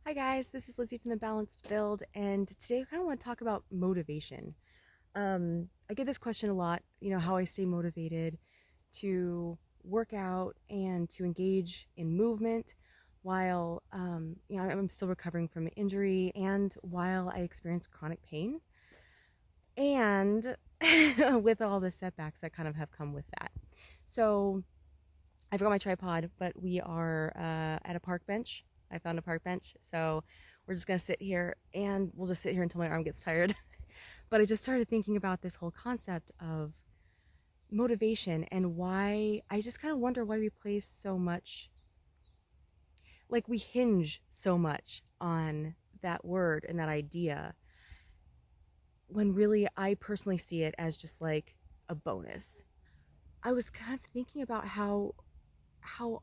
Hi guys, this is Lizzie from The Balanced Build, and today I kind of want to talk about motivation. I get this question a lot, how I stay motivated to work out and to engage in movement while, I'm still recovering from an injury and while I experience chronic pain and with all the setbacks that kind of have come with that. So I forgot my tripod, but we are at a park bench. I found a park bench, so we're just gonna sit here and we'll just sit here until my arm gets tired. But I just started thinking about this whole concept of motivation and why I just kind of wonder why we place so much, like we hinge so much on that word and that idea when really I personally see it as just like a bonus. I was kind of thinking about how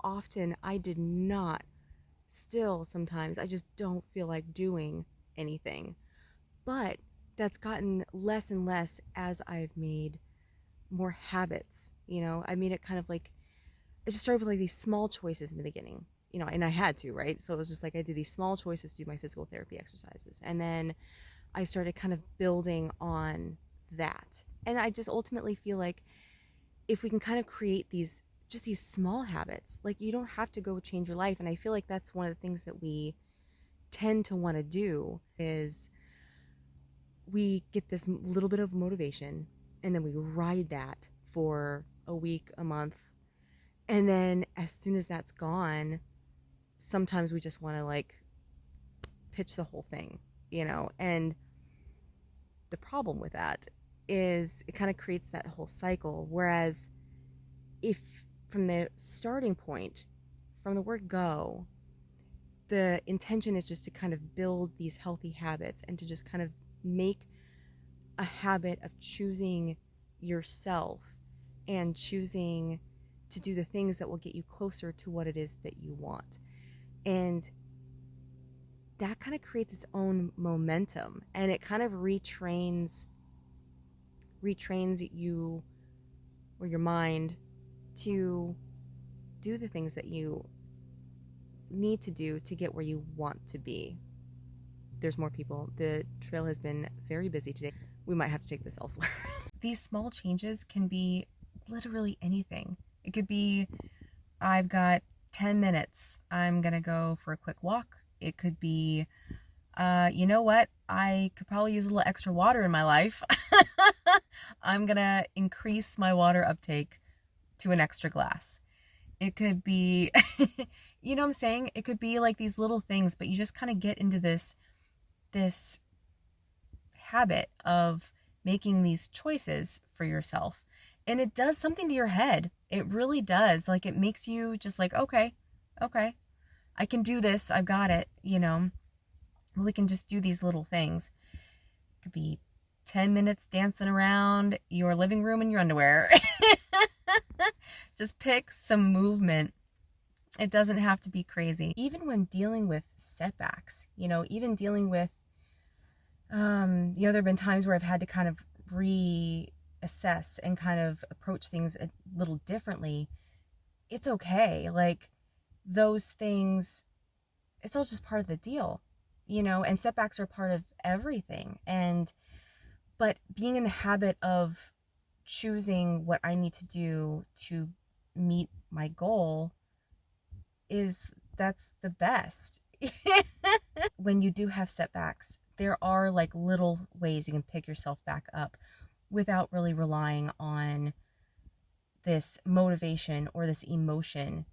often I did not, still sometimes I just don't feel like doing anything. But that's gotten less and less as I've made more habits. I made it kind of like, it just started with like these small choices in the beginning, and I had to, right? So it was just like I did these small choices to do my physical therapy exercises. And then I started kind of building on that. And I just ultimately feel like if we can kind of create these small habits, like you don't have to go change your life. And I feel like that's one of the things that we tend to want to do is we get this little bit of motivation and then we ride that for a week, a month. And then as soon as that's gone, sometimes we just want to like pitch the whole thing. And the problem with that is it kind of creates that whole cycle. Whereas if from the starting point, from the word go, the intention is just to kind of build these healthy habits and to just kind of make a habit of choosing yourself and choosing to do the things that will get you closer to what it is that you want. And that kind of creates its own momentum and it kind of retrains you or your mind to do the things that you need to do to get where you want to be. There's more people. The trail has been very busy today. We might have to take this elsewhere. These small changes can be literally anything. It could be, I've got 10 minutes. I'm going to go for a quick walk. It could be, you know what? I could probably use a little extra water in my life. I'm going to increase my water uptake to an extra glass. It could be, you know what I'm saying? It could be like these little things, but you just kind of get into this habit of making these choices for yourself. And it does something to your head. It really does. Like it makes you just like, okay, I can do this. I've got it. We can just do these little things. It could be 10 minutes dancing around your living room in your underwear. Just pick some movement. It doesn't have to be crazy. Even when dealing with setbacks, even dealing with, there have been times where I've had to kind of reassess and kind of approach things a little differently. It's okay. Like those things, it's all just part of the deal, and setbacks are part of everything. But being in the habit of choosing what I need to do to meet my goal that's the best. When you do have setbacks, there are like little ways you can pick yourself back up without really relying on this motivation or this emotion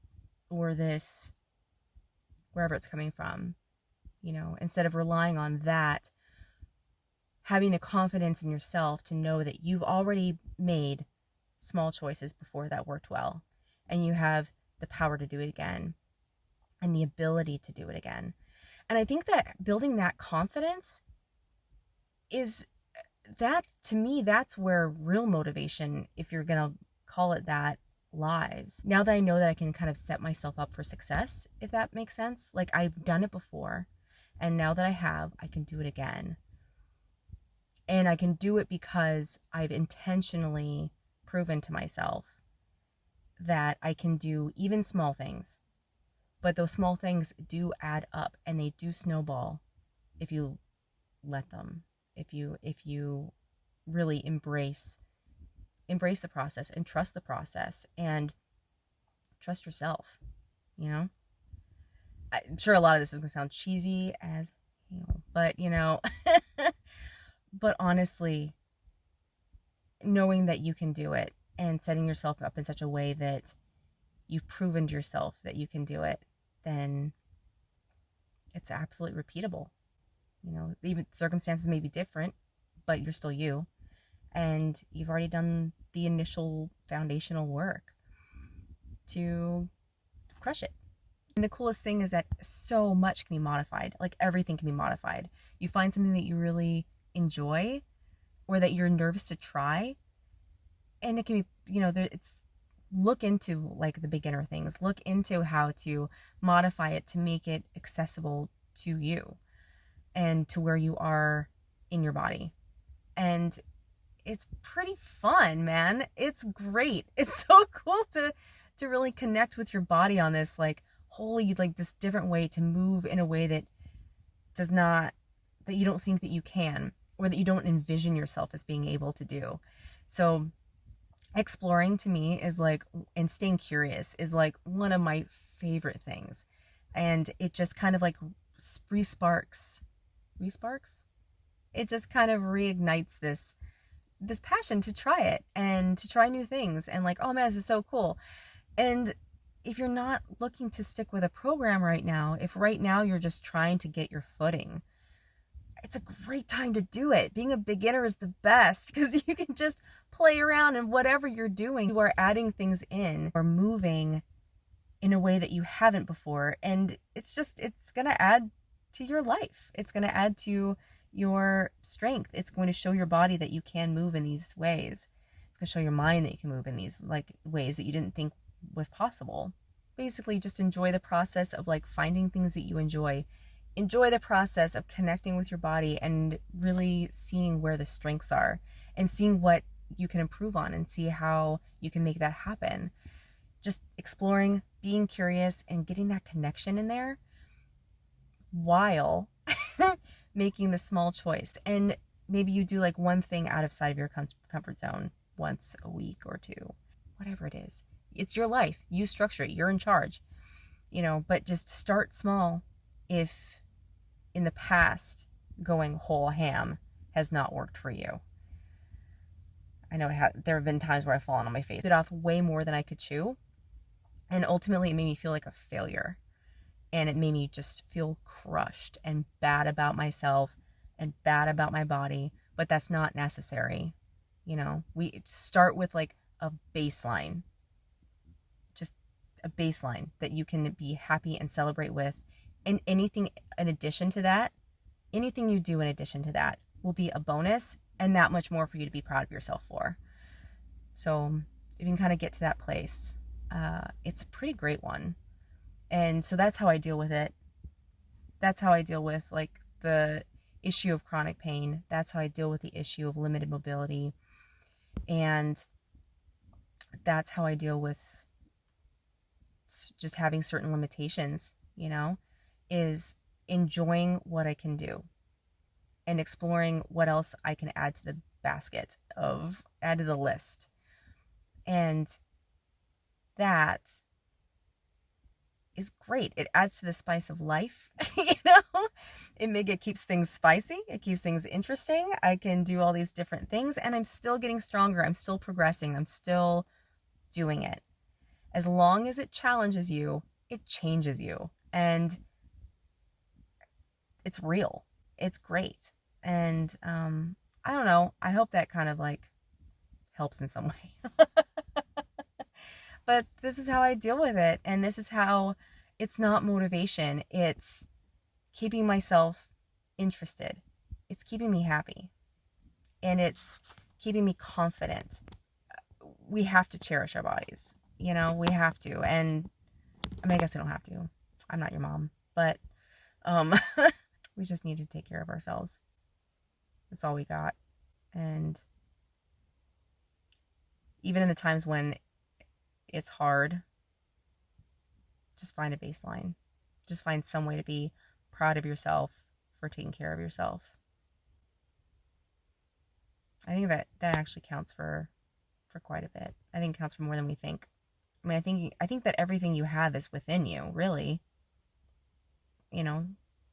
or this wherever it's coming from. Instead of relying on that, having the confidence in yourself to know that you've already made small choices before that worked well and you have the power to do it again and the ability to do it again. And I think that building that confidence to me, that's where real motivation, if you're going to call it that, lies. Now that I know that I can kind of set myself up for success, if that makes sense, like I've done it before, and now that I can do it again. And I can do it because I've intentionally proven to myself that I can do even small things But those small things do add up, and they do snowball if you let them. If you really embrace the process and trust the process and trust yourself, you know? I'm sure a lot of this is going to sound cheesy as hell, but but honestly, knowing that you can do it and setting yourself up in such a way that you've proven to yourself that you can do it, then it's absolutely repeatable. Even circumstances may be different, but you're still you, and you've already done the initial foundational work to crush it. And the coolest thing is that so much can be modified. Like everything can be modified. You find something that you really enjoy or that you're nervous to try, and it can be, it's look into like the beginner things. Look into how to modify it to make it accessible to you and to where you are in your body. And it's pretty fun, man. It's great. It's so cool to really connect with your body on this like holy, like this different way to move in a way that that you don't think that you can, or that you don't envision yourself as being able to do. So exploring to me is like, and staying curious is like one of my favorite things. And it just kind of like resparks. It just kind of reignites this passion to try it and to try new things, and like, oh man, this is so cool. And if you're not looking to stick with a program right now, if right now you're just trying to get your footing, it's a great time to do it. Being a beginner is the best because you can just play around, and whatever you're doing, you are adding things in or moving in a way that you haven't before. And it's going to add to your life. It's going to add to your strength. It's going to show your body that you can move in these ways. It's going to show your mind that you can move in these like ways that you didn't think was possible. Basically, just enjoy the process of like finding things that you enjoy. Enjoy the process of connecting with your body and really seeing where the strengths are and seeing what you can improve on and see how you can make that happen. Just exploring, being curious, and getting that connection in there while making the small choice. And maybe you do like one thing outside of your comfort zone once a week or two, whatever it is. It's your life. You structure it. You're in charge, but just start small. If in the past going whole ham has not worked for you, I know there have been times where I've fallen on my face, bit off way more than I could chew, and ultimately it made me feel like a failure, and it made me just feel crushed and bad about myself and bad about my body. But that's not necessary. We start with like a baseline, just a baseline that you can be happy and celebrate with. And anything in addition to that, anything you do in addition to that will be a bonus and that much more for you to be proud of yourself for. So if you can kind of get to that place, it's a pretty great one. And so that's how I deal with it. That's how I deal with like the issue of chronic pain. That's how I deal with the issue of limited mobility. And that's how I deal with just having certain limitations, is enjoying what I can do and exploring what else I can add to the basket add to the list. And that is great. It adds to the spice of life, it keeps things spicy. It keeps things interesting. I can do all these different things, and I'm still getting stronger. I'm still progressing. I'm still doing it. As long as it challenges you, it changes you. And it's real. It's great. And I don't know. I hope that kind of like helps in some way. But this is how I deal with it. And this is how it's not motivation. It's keeping myself interested. It's keeping me happy. And it's keeping me confident. We have to cherish our bodies. We have to. And I mean, I guess we don't have to. I'm not your mom. But we just need to take care of ourselves. That's all we got. And even in the times when it's hard, just find a baseline. Just find some way to be proud of yourself for taking care of yourself. I think that actually counts for quite a bit. I think it counts for more than we think. I mean, I think that everything you have is within you, really. You know,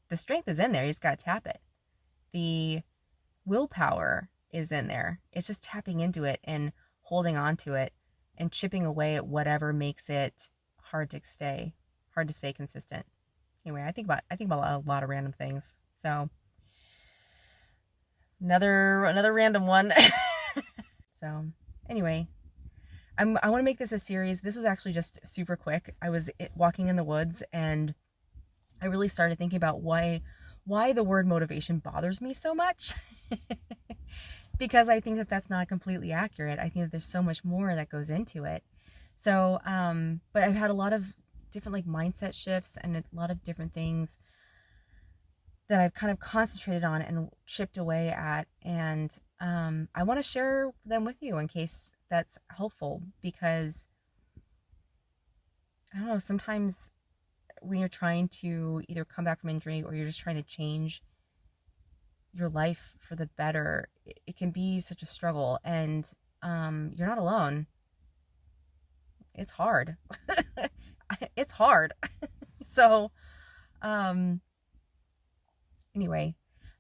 the strength is in there. You just got to tap it. The willpower is in there. It's just tapping into it and holding on to it and chipping away at whatever makes it hard to stay consistent. Anyway, I think about a lot of random things. So another random one. So anyway, I want to make this a series. This was actually just super quick. I was walking in the woods and I really started thinking about why the word motivation bothers me so much. Because I think that that's not completely accurate. I think that there's so much more that goes into it. So, but I've had a lot of different like mindset shifts and a lot of different things that I've kind of concentrated on and chipped away at. And I want to share them with you in case that's helpful, because I don't know, sometimes when you're trying to either come back from injury or you're just trying to change your life for the better, it can be such a struggle. And you're not alone. It's hard. It's hard. So, um, anyway,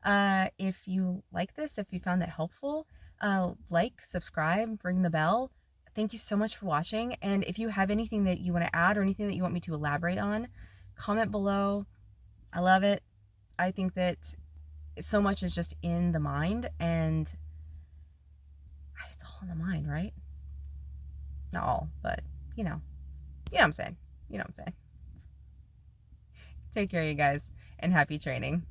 if you like this, if you found that helpful, like, subscribe, ring the bell. Thank you so much for watching. And if you have anything that you want to add or anything that you want me to elaborate on, comment below. I love it. I think that so much is just in the mind, and it's all in the mind, right? Not all, but you know what I'm saying. You know what I'm saying. Take care, you guys, and happy training.